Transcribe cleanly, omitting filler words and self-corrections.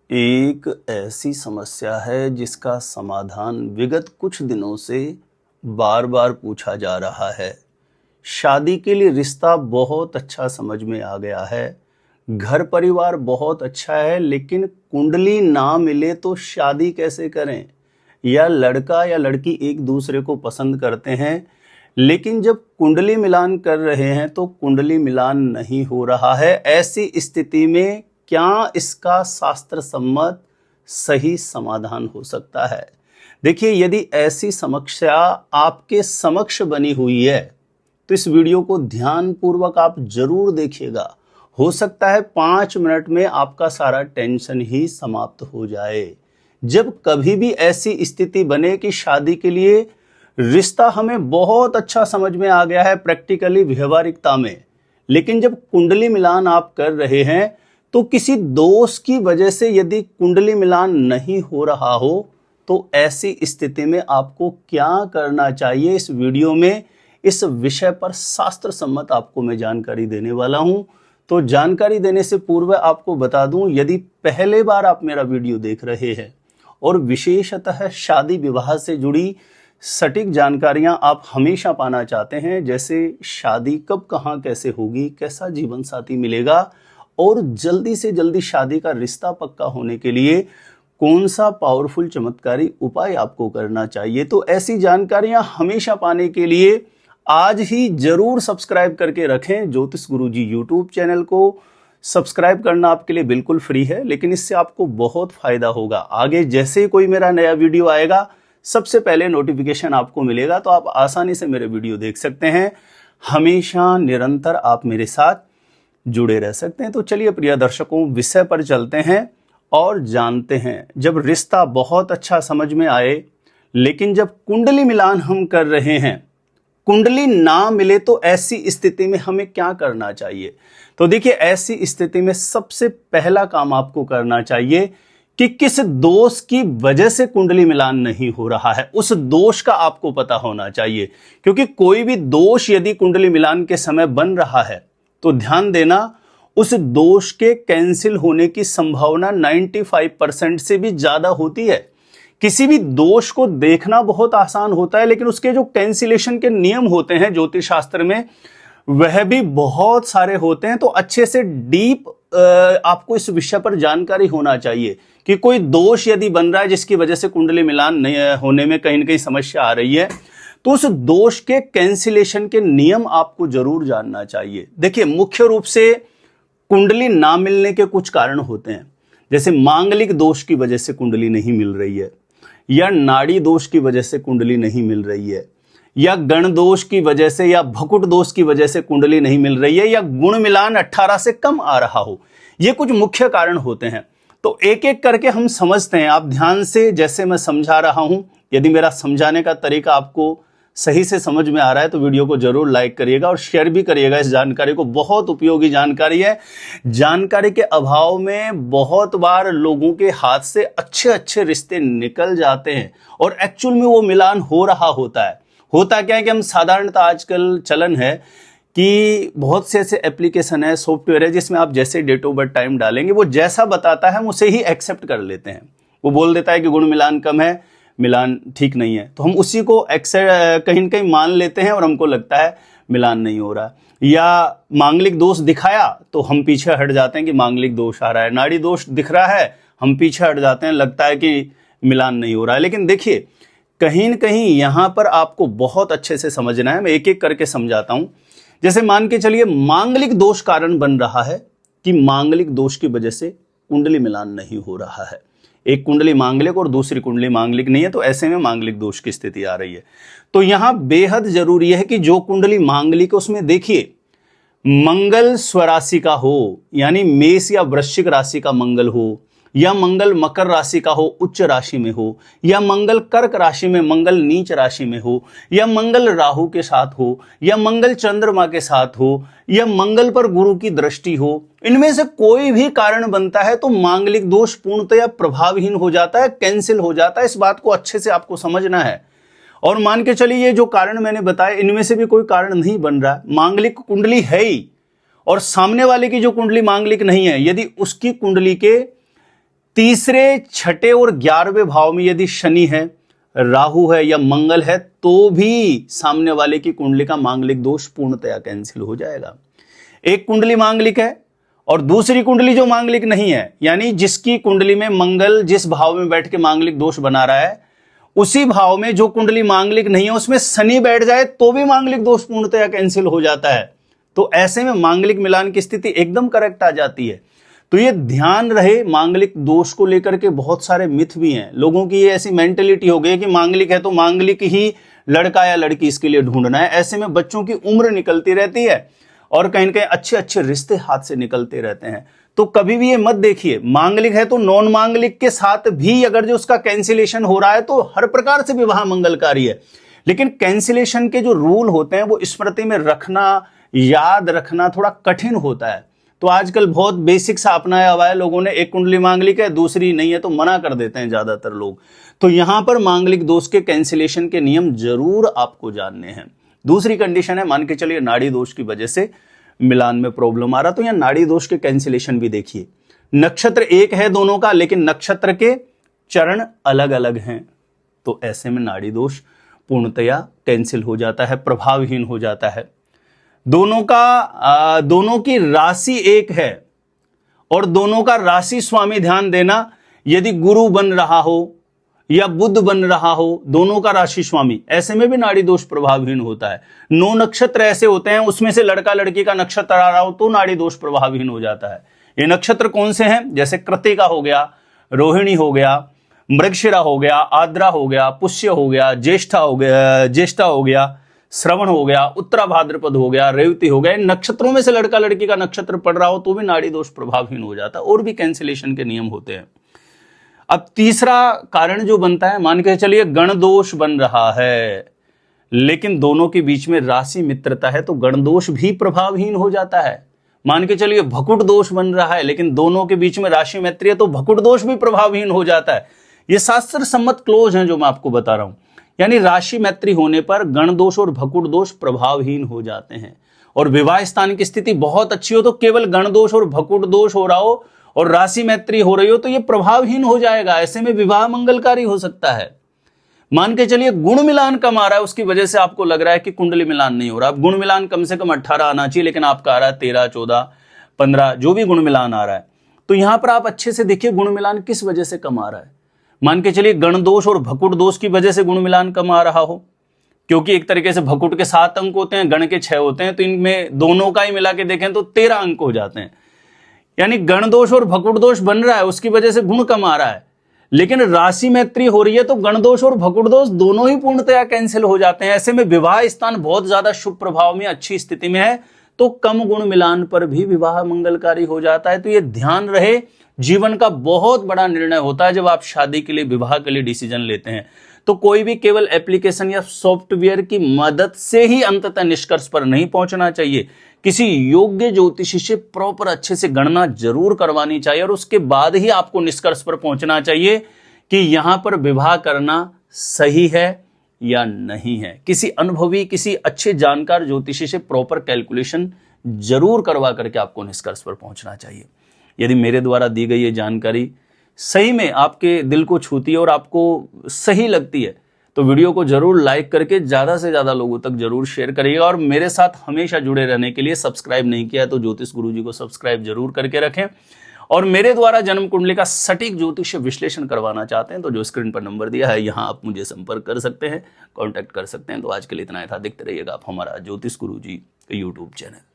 एक ऐसी समस्या है जिसका समाधान विगत कुछ दिनों से बार बार पूछा जा रहा है। शादी के लिए रिश्ता बहुत अच्छा समझ में आ गया है, घर परिवार बहुत अच्छा है, लेकिन कुंडली ना मिले तो शादी कैसे करें। या लड़का या लड़की एक दूसरे को पसंद करते हैं, लेकिन जब कुंडली मिलान कर रहे हैं तो कुंडली मिलान नहीं हो रहा है। ऐसी स्थिति में क्या इसका शास्त्र सम्मत सही समाधान हो सकता है? देखिए, यदि ऐसी समस्या आपके समक्ष बनी हुई है तो इस वीडियो को ध्यानपूर्वक आप जरूर देखिएगा। हो सकता है 5 मिनट में आपका सारा टेंशन ही समाप्त हो जाए। जब कभी भी ऐसी स्थिति बने कि शादी के लिए रिश्ता हमें बहुत अच्छा समझ में आ गया है प्रैक्टिकली व्यवहारिकता में, लेकिन जब कुंडली मिलान आप कर रहे हैं तो किसी दोष की वजह से यदि कुंडली मिलान नहीं हो रहा हो तो ऐसी स्थिति में आपको क्या करना चाहिए, इस वीडियो में इस विषय पर शास्त्र सम्मत आपको मैं जानकारी देने वाला हूं। तो जानकारी देने से पूर्व आपको बता दूं, यदि पहले बार आप मेरा वीडियो देख रहे हैं और विशेषतः शादी विवाह से जुड़ी सटीक जानकारियां आप हमेशा पाना चाहते हैं, जैसे शादी कब कहां कैसे होगी, कैसा जीवन साथी मिलेगा और जल्दी से जल्दी शादी का रिश्ता पक्का होने के लिए कौन सा पावरफुल चमत्कारी उपाय आपको करना चाहिए, तो ऐसी जानकारियां हमेशा पाने के लिए आज ही जरूर सब्सक्राइब करके रखें। ज्योतिष गुरुजी यूट्यूब चैनल को सब्सक्राइब करना आपके लिए बिल्कुल फ्री है, लेकिन इससे आपको बहुत फायदा होगा। आगे जैसे कोई मेरा नया वीडियो आएगा सबसे पहले नोटिफिकेशन आपको मिलेगा, तो आप आसानी से मेरे वीडियो देख सकते हैं। हमेशा निरंतर आप मेरे साथ जुड़े रह सकते हैं। तो चलिए प्रिय दर्शकों, विषय पर चलते हैं और जानते हैं। जब रिश्ता बहुत अच्छा समझ में आए, लेकिन जब कुंडली मिलान हम कर रहे हैं, कुंडली ना मिले तो ऐसी स्थिति में हमें क्या करना चाहिए। तो देखिए, ऐसी स्थिति में सबसे पहला काम आपको करना चाहिए कि किस दोष की वजह से कुंडली मिलान नहीं हो रहा है, उस दोष का आपको पता होना चाहिए। क्योंकि कोई भी दोष यदि कुंडली मिलान के समय बन रहा है तो ध्यान देना, उस दोष के कैंसिल होने की संभावना 95% से भी ज्यादा होती है। किसी भी दोष को देखना बहुत आसान होता है, लेकिन उसके जो कैंसिलेशन के नियम होते हैं ज्योतिष शास्त्र में, वह भी बहुत सारे होते हैं। तो अच्छे से डीप आपको इस विषय पर जानकारी होना चाहिए कि कोई दोष यदि बन रहा है जिसकी वजह से कुंडली मिलान नहीं होने में कहीं ना कहीं समस्या आ रही है, तो उस दोष के कैंसिलेशन के नियम आपको जरूर जानना चाहिए। देखिए, मुख्य रूप से कुंडली ना मिलने के कुछ कारण होते हैं, जैसे मांगलिक दोष की वजह से कुंडली नहीं मिल रही है, या नाड़ी दोष की वजह से कुंडली नहीं मिल रही है, या गण दोष की वजह से या भकुट दोष की वजह से कुंडली नहीं मिल रही है, या गुण मिलान 18 से कम आ रहा हो। ये कुछ मुख्य कारण होते हैं। तो एक एक करके हम समझते हैं। आप ध्यान से, जैसे मैं समझा रहा हूं, यदि मेरा समझाने का तरीका आपको सही से समझ में आ रहा है तो वीडियो को जरूर लाइक करिएगा और शेयर भी करिएगा इस जानकारी को। बहुत उपयोगी जानकारी है। जानकारी के अभाव में बहुत बार लोगों के हाथ से अच्छे अच्छे रिश्ते निकल जाते हैं और एक्चुअल में वो मिलान हो रहा होता है। होता क्या है कि हम साधारणतः आजकल चलन है कि बहुत से ऐसे एप्लीकेशन है, सॉफ्टवेयर है, जिसमें आप जैसे डेट ऑफ बर्थ टाइम डालेंगे वो जैसा बताता है हम उसे ही एक्सेप्ट कर लेते हैं। वो बोल देता है कि गुण मिलान कम है, मिलान ठीक नहीं है, तो हम उसी को कहीं न कहीं मान लेते हैं और हमको लगता है मिलान नहीं हो रहा। या मांगलिक दोष दिखाया तो हम पीछे हट जाते हैं कि मांगलिक दोष आ रहा है, नाड़ी दोष दिख रहा है, हम पीछे हट जाते हैं, लगता है कि मिलान नहीं हो रहा है। लेकिन देखिए, कहीं न कहीं यहां पर आपको बहुत अच्छे से समझना है। मैं एक एक करके समझाता हूं। जैसे मान के चलिए, मांगलिक दोष कारण बन रहा है कि मांगलिक दोष की वजह से कुंडली मिलान नहीं हो रहा है। एक कुंडली मांगलिक और दूसरी कुंडली मांगलिक नहीं है, तो ऐसे में मांगलिक दोष की स्थिति आ रही है। तो यहां बेहद जरूरी है कि जो कुंडली मांगलिक है उसमें देखिए, मंगल स्वराशि का हो, यानी मेष या वृश्चिक राशि का मंगल हो, या मंगल मकर राशि का हो, उच्च राशि में हो, या मंगल कर्क राशि में, मंगल नीच राशि में हो, या मंगल राहु के साथ हो, या मंगल चंद्रमा के साथ हो, या मंगल पर गुरु की दृष्टि हो। इनमें से कोई भी कारण बनता है तो मांगलिक दोष पूर्णतया प्रभावहीन हो जाता है, कैंसिल हो जाता है। इस बात को अच्छे से आपको समझना है। और मान के चलिए, ये जो कारण मैंने बताए इनमें से भी कोई कारण नहीं बन रहा, मांगलिक कुंडली है ही, और सामने वाले की जो कुंडली मांगलिक नहीं है, यदि उसकी कुंडली के तीसरे, छठे और 11वें भाव में यदि शनि है, राहु है या मंगल है तो भी सामने वाले की कुंडली का मांगलिक दोष पूर्णतया कैंसिल हो जाएगा। एक कुंडली मांगलिक है और दूसरी कुंडली जो मांगलिक नहीं है, यानी जिसकी कुंडली में मंगल जिस भाव में बैठ के मांगलिक दोष बना रहा है, उसी भाव में जो कुंडली मांगलिक नहीं है उसमें शनि बैठ जाए तो भी मांगलिक दोष पूर्णतया कैंसिल हो जाता है। तो ऐसे में मांगलिक मिलान की स्थिति एकदम करेक्ट आ जाती है। तो ये ध्यान रहे, मांगलिक दोष को लेकर के बहुत सारे मिथ भी हैं। लोगों की ये ऐसी मेंटेलिटी हो गई कि मांगलिक है तो मांगलिक ही लड़का या लड़की इसके लिए ढूंढना है। ऐसे में बच्चों की उम्र निकलती रहती है और कहीं न कहीं अच्छे अच्छे रिश्ते हाथ से निकलते रहते हैं। तो कभी भी ये मत देखिए, मांगलिक है तो नॉन मांगलिक के साथ भी अगर जो उसका कैंसिलेशन हो रहा है तो हर प्रकार से विवाह मंगलकारी है। लेकिन कैंसिलेशन के जो रूल होते हैं वो स्मृति में रखना, याद रखना थोड़ा कठिन होता है। तो आजकल बहुत बेसिक सा अपनाया हुआ है लोगों ने, एक कुंडली मांगलिक है दूसरी नहीं है तो मना कर देते हैं ज्यादातर लोग। तो यहां पर मांगलिक दोष के कैंसिलेशन के नियम जरूर आपको जानने हैं। दूसरी कंडीशन है, मान के चलिए नाड़ी दोष की वजह से मिलान में प्रॉब्लम आ रहा, तो यहां नाड़ी दोष के कैंसिलेशन भी देखिए। नक्षत्र एक है दोनों का, लेकिन नक्षत्र के चरण अलग अलग हैं, तो ऐसे में नाड़ी दोष पूर्णतया कैंसिल हो जाता है, प्रभावहीन हो जाता है। दोनों की राशि एक है और दोनों का राशि स्वामी, ध्यान देना, यदि गुरु बन रहा हो या बुध बन रहा हो, दोनों का राशि स्वामी, ऐसे में भी नाड़ी दोष प्रभावहीन होता है। 9 नक्षत्र ऐसे होते हैं उसमें से लड़का लड़की का नक्षत्र आ रहा हो तो नाड़ी दोष प्रभावहीन हो जाता है। ये नक्षत्र कौन से हैं? जैसे कृत्तिका हो गया, रोहिणी हो गया, मृगशिरा हो गया, आद्रा हो गया, पुष्य हो गया, ज्येष्ठा हो गया, श्रवण हो गया, उत्तरा भाद्रपद हो गया, रेवती हो गया। इन नक्षत्रों में से लड़का लड़की का नक्षत्र पड़ रहा हो तो भी नाड़ी दोष प्रभावहीन हो जाता है। और भी कैंसिलेशन के नियम होते हैं। अब तीसरा कारण जो बनता है, मान के चलिए गण दोष बन रहा है लेकिन दोनों के बीच में राशि मित्रता है तो गण दोष भी प्रभावहीन हो जाता है। मान के चलिए भकुट दोष बन रहा है लेकिन दोनों के बीच में राशि मैत्री है तो भकुट दोष भी प्रभावहीन हो जाता है। ये शास्त्र सम्मत क्लोज हैं जो मैं आपको बता रहा हूं। यानी राशि मैत्री होने पर गण दोष और भकुट दोष प्रभावहीन हो जाते हैं। और विवाह स्थान की स्थिति बहुत अच्छी हो तो केवल गण दोष और भकुट दोष हो रहा हो और राशि मैत्री हो रही हो तो यह प्रभावहीन हो जाएगा। ऐसे में विवाह मंगलकारी हो सकता है। मान के चलिए गुण मिलान कम आ रहा है, उसकी वजह से आपको लग रहा है कि कुंडली मिलान नहीं हो रहा। अब गुण मिलान कम से कम 18 आना चाहिए लेकिन आपका आ रहा है 13, 14, 15, जो भी गुण मिलान आ रहा है। तो यहां पर आप अच्छे से देखिए गुण मिलान किस वजह से कम आ रहा है। मान के चलिए गण दोष और भकुट दोष की वजह से गुण मिलान कम आ रहा हो, क्योंकि एक तरीके से भकुट के 7 अंक होते हैं, गण के 6 होते हैं, तो इनमें दोनों का ही मिला के देखें तो 13 अंक हो जाते हैं। यानी गण दोष और भकुट दोष बन रहा है, उसकी वजह से गुण कम आ रहा है। लेकिन राशि मैत्री हो रही है तो गण दोष और भकुट दोष दोनों ही पूर्णतया कैंसिल हो जाते हैं। ऐसे में विवाह स्थान बहुत ज्यादा शुभ प्रभाव में अच्छी स्थिति में है तो कम गुण मिलान पर भी विवाह मंगलकारी हो जाता है। तो ये ध्यान रहे, जीवन का बहुत बड़ा निर्णय होता है जब आप शादी के लिए, विवाह के लिए डिसीजन लेते हैं। तो कोई भी केवल एप्लीकेशन या सॉफ्टवेयर की मदद से ही अंततः निष्कर्ष पर नहीं पहुंचना चाहिए। किसी योग्य ज्योतिषी से प्रॉपर अच्छे से गणना जरूर करवानी चाहिए और उसके बाद ही आपको निष्कर्ष पर पहुंचना चाहिए कि यहां पर विवाह करना सही है या नहीं है। किसी अनुभवी, किसी अच्छे जानकार ज्योतिषी से प्रॉपर कैलकुलेशन जरूर करवा करके आपको निष्कर्ष पर पहुंचना चाहिए। यदि मेरे द्वारा दी गई ये जानकारी सही में आपके दिल को छूती है और आपको सही लगती है तो वीडियो को जरूर लाइक करके ज्यादा से ज्यादा लोगों तक जरूर शेयर करिएगा। और मेरे साथ हमेशा जुड़े रहने के लिए सब्सक्राइब नहीं किया है तो ज्योतिष गुरुजी को सब्सक्राइब जरूर करके रखें। और मेरे द्वारा जन्म कुंडली का सटीक ज्योतिष विश्लेषण करवाना चाहते हैं तो जो स्क्रीन पर नंबर दिया है यहाँ आप मुझे संपर्क कर सकते हैं, कॉन्टैक्ट कर सकते हैं। तो आज के लिए इतना ही था। देखते रहिएगा आप हमारा ज्योतिष गुरुजी यूट्यूब चैनल।